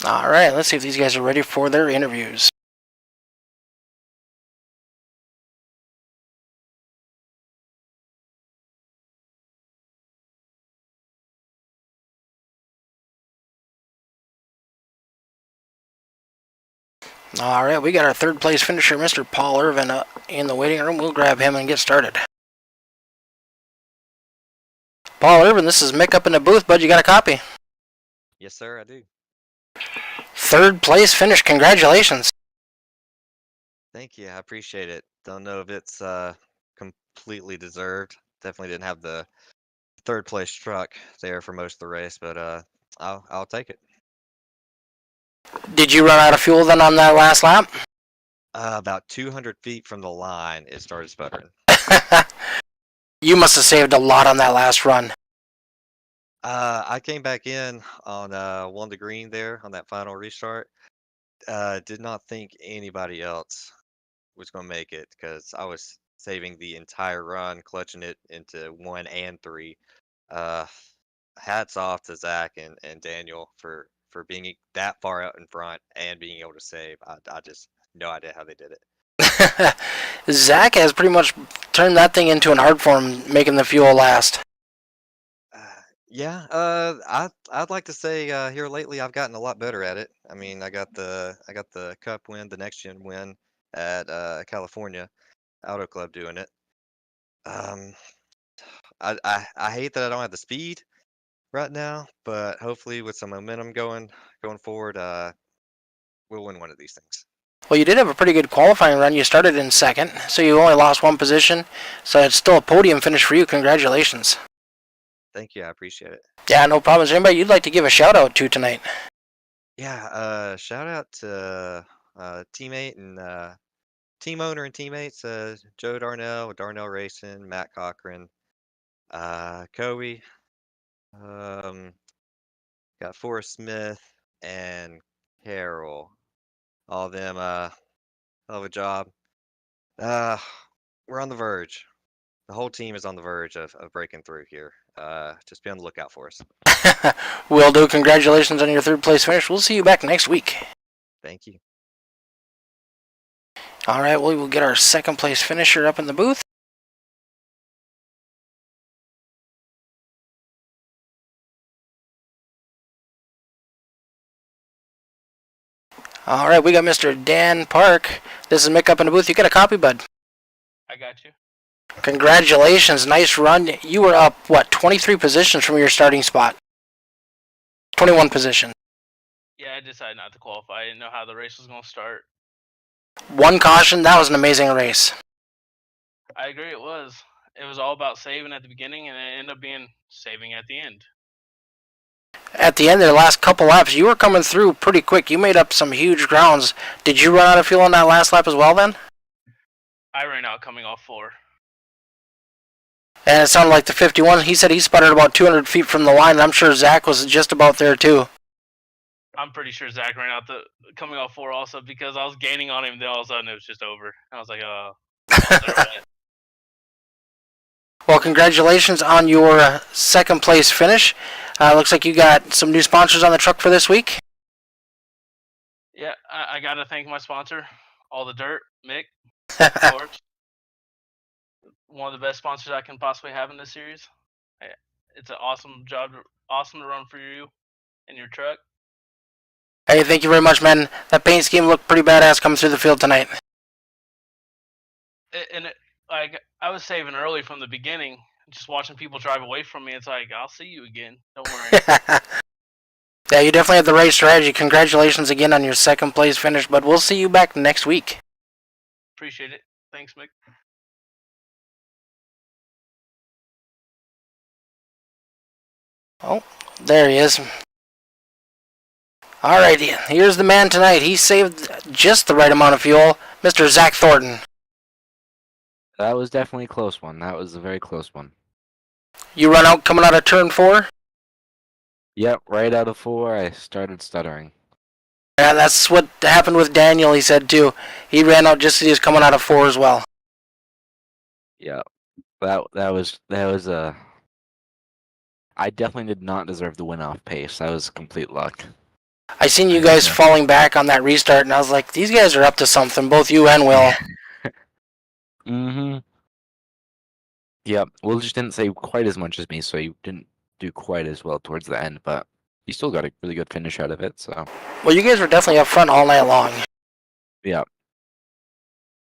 All right, let's see if these guys are ready for their interviews. All right, we got our third place finisher, Mr. Paul Irvin, in the waiting room. We'll grab him and get started. Paul Irvin, this is Mick up in the booth, bud. You got a copy? Yes, sir, I do. Third place finish. Congratulations. Thank you. I appreciate it. Don't know if it's completely deserved. Definitely didn't have the third place truck there for most of the race, but I'll take it. Did you run out of fuel then on that last lap? About 200 feet from the line, it started sputtering. You must have saved a lot on that last run. I came back in on one to green there on that final restart. Did not think anybody else was going to make it because I was saving the entire run, clutching it into 1 and 3. Hats off to Zach and Daniel for being that far out in front and being able to save. I just no idea how they did it. Zach has pretty much turned that thing into an art form, making the fuel last. Yeah, I'd like to say here lately I've gotten a lot better at it. I mean, I got the Cup win, the next gen win at California Auto Club doing it. I hate that I don't have the speed right now, but hopefully with some momentum going forward, we'll win one of these things. Well, you did have a pretty good qualifying run. You started in second, so you only lost one position. So it's still a podium finish for you. Congratulations. Thank you, I appreciate it. Yeah, no problem. Is there anybody you'd like to give a shout out to tonight? Yeah, shout out to teammate and team owner and teammates, Joe Darnell with Darnell Racing, Matt Cochran, Kobe, got Forrest Smith and Carol. All of them, hell of a job. We're on the verge. The whole team is on the verge of breaking through here. Just be on the lookout for us. Will do. Congratulations on your third place finish. We'll see you back next week. Thank you. All right, we will get our second place finisher up in the booth. All right, we got Mr. Dan Park. This is Mick up in the booth. You got a copy, bud? I got you. Congratulations. Nice run. You were up, 23 positions from your starting spot? 21 positions. Yeah, I decided not to qualify. I didn't know how the race was going to start. One caution. That was an amazing race. I agree it was. It was all about saving at the beginning, and it ended up being saving at the end. At the end of the last couple laps, you were coming through pretty quick. You made up some huge grounds. Did you run out of fuel on that last lap as well then? I ran out coming off 4. And it sounded like the 51, he said he sputtered about 200 feet from the line, and I'm sure Zach was just about there too. I'm pretty sure Zach ran out coming off 4 also because I was gaining on him, then all of a sudden it was just over. I was like, Well, congratulations on your second place finish. Looks like you got some new sponsors on the truck for this week. Yeah, I got to thank my sponsor, All the Dirt, Mick, of course. One of the best sponsors I can possibly have in this series. It's an awesome job, awesome to run for you and your truck. Hey, thank you very much, man. That paint scheme looked pretty badass coming through the field tonight. I was saving early from the beginning, just watching people drive away from me. It's like, I'll see you again. Don't worry. Yeah, you definitely have the right strategy. Congratulations again on your second place finish, but we'll see you back next week. Appreciate it. Thanks, Mick. Oh, there he is. Alright, here's the man tonight. He saved just the right amount of fuel, Mr. Zach Thornton. That was definitely a close one. That was a very close one. You run out coming out of turn 4? Yep, right out of 4, I started stuttering. Yeah, that's what happened with Daniel, he said too. He ran out just as he was coming out of 4 as well. Yeah, that was a. I definitely did not deserve the win off pace. That was complete luck. I seen you guys falling back on that restart, and I was like, these guys are up to something, both you and Will. Mm-hmm. Yep. Will just didn't say quite as much as me, so you didn't do quite as well towards the end, but you still got a really good finish out of it, so. Well, you guys were definitely up front all night long. Yeah.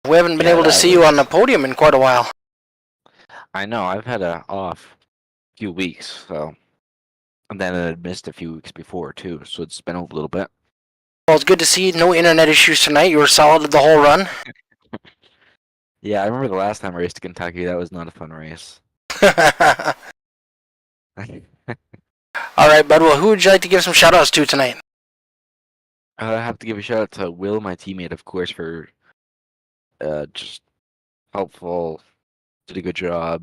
We haven't been Yeah, able to that see you on the was- podium in quite a while. I know, I've had a off few weeks, so. And then I had missed a few weeks before, too, so it's been a little bit. Well, it's good to see no internet issues tonight. You were solid the whole run. Yeah, I remember the last time I raced to Kentucky, that was not a fun race. All right, bud. Well, who would you like to give some shout-outs to tonight? I have to give a shout out to Will, my teammate, of course, for just helpful, did a good job,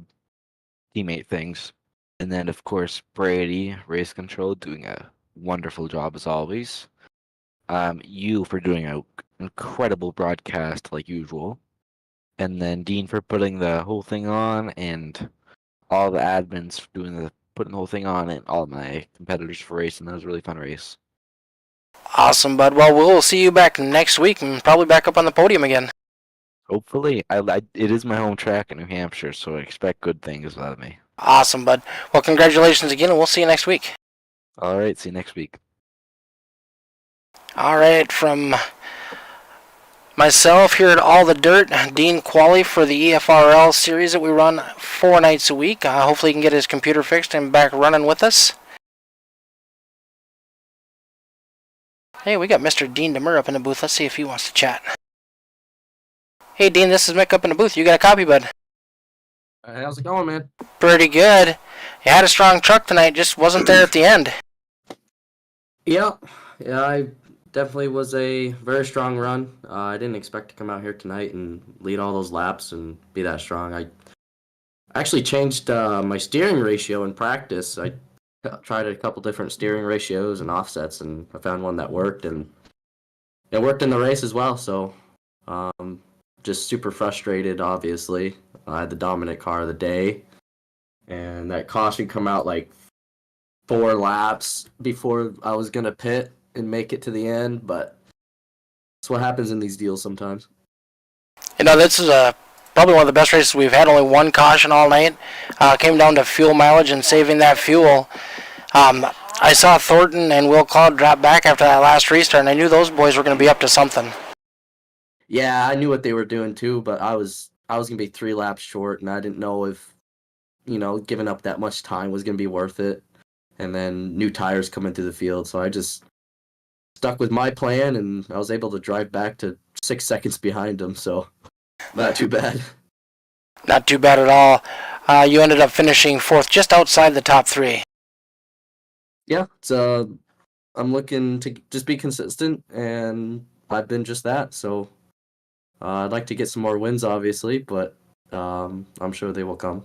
teammate things. And then, of course, Brady, Race Control, doing a wonderful job as always. You for doing an incredible broadcast like usual. And then Dean for putting the whole thing on, and all the admins for putting the whole thing on, and all my competitors for racing. That was a really fun race. Awesome, bud. Well, we'll see you back next week and probably back up on the podium again. Hopefully, it is my home track in New Hampshire, so I expect good things out of me. Awesome, bud. Well, congratulations again, and we'll see you next week. All right, see you next week. All right, from myself here at All the Dirt, Dean Qualley for the EFRL series that we run 4 nights a week. Hopefully he can get his computer fixed and back running with us. Hey, we got Mr. Dean Demur up in the booth. Let's see if he wants to chat. Hey, Dean, this is Mick up in the booth. You got a copy, bud? How's it going, man? Pretty good. You had a strong truck tonight, just wasn't there at the end. Yeah, I definitely was a very strong run. I didn't expect to come out here tonight and lead all those laps and be that strong. I actually changed my steering ratio in practice. I tried a couple different steering ratios and offsets, and I found one that worked, and it worked in the race as well. So, just super frustrated, obviously. I had the dominant car of the day, and that caution come out like 4 laps before I was gonna pit and make it to the end, but that's what happens in these deals sometimes. You know, this is probably one of the best races we've had. Only one caution all night. Came down to fuel mileage and saving that fuel. I saw Thornton and Will Cloud drop back after that last restart, and I knew those boys were going to be up to something. Yeah, I knew what they were doing too, but I was gonna be 3 laps short, and I didn't know if, giving up that much time was gonna be worth it. And then new tires coming through the field, so I just stuck with my plan, and I was able to drive back to 6 seconds behind them, so not too bad. Not too bad at all. You ended up finishing 4th, just outside the top 3. Yeah, it's I'm looking to just be consistent, and I've been just that. So I'd like to get some more wins, obviously, but I'm sure they will come.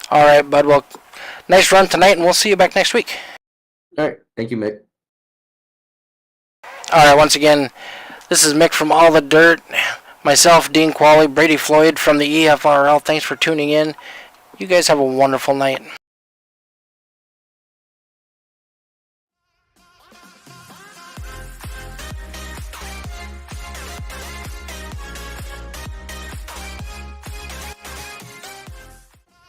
All right, bud. Well, nice run tonight, and we'll see you back next week. All right, thank you, Mick. All right, once again, this is Mick from All the Dirt. Myself, Dean Qualley, Brady Floyd from the EFRL. Thanks for tuning in. You guys have a wonderful night.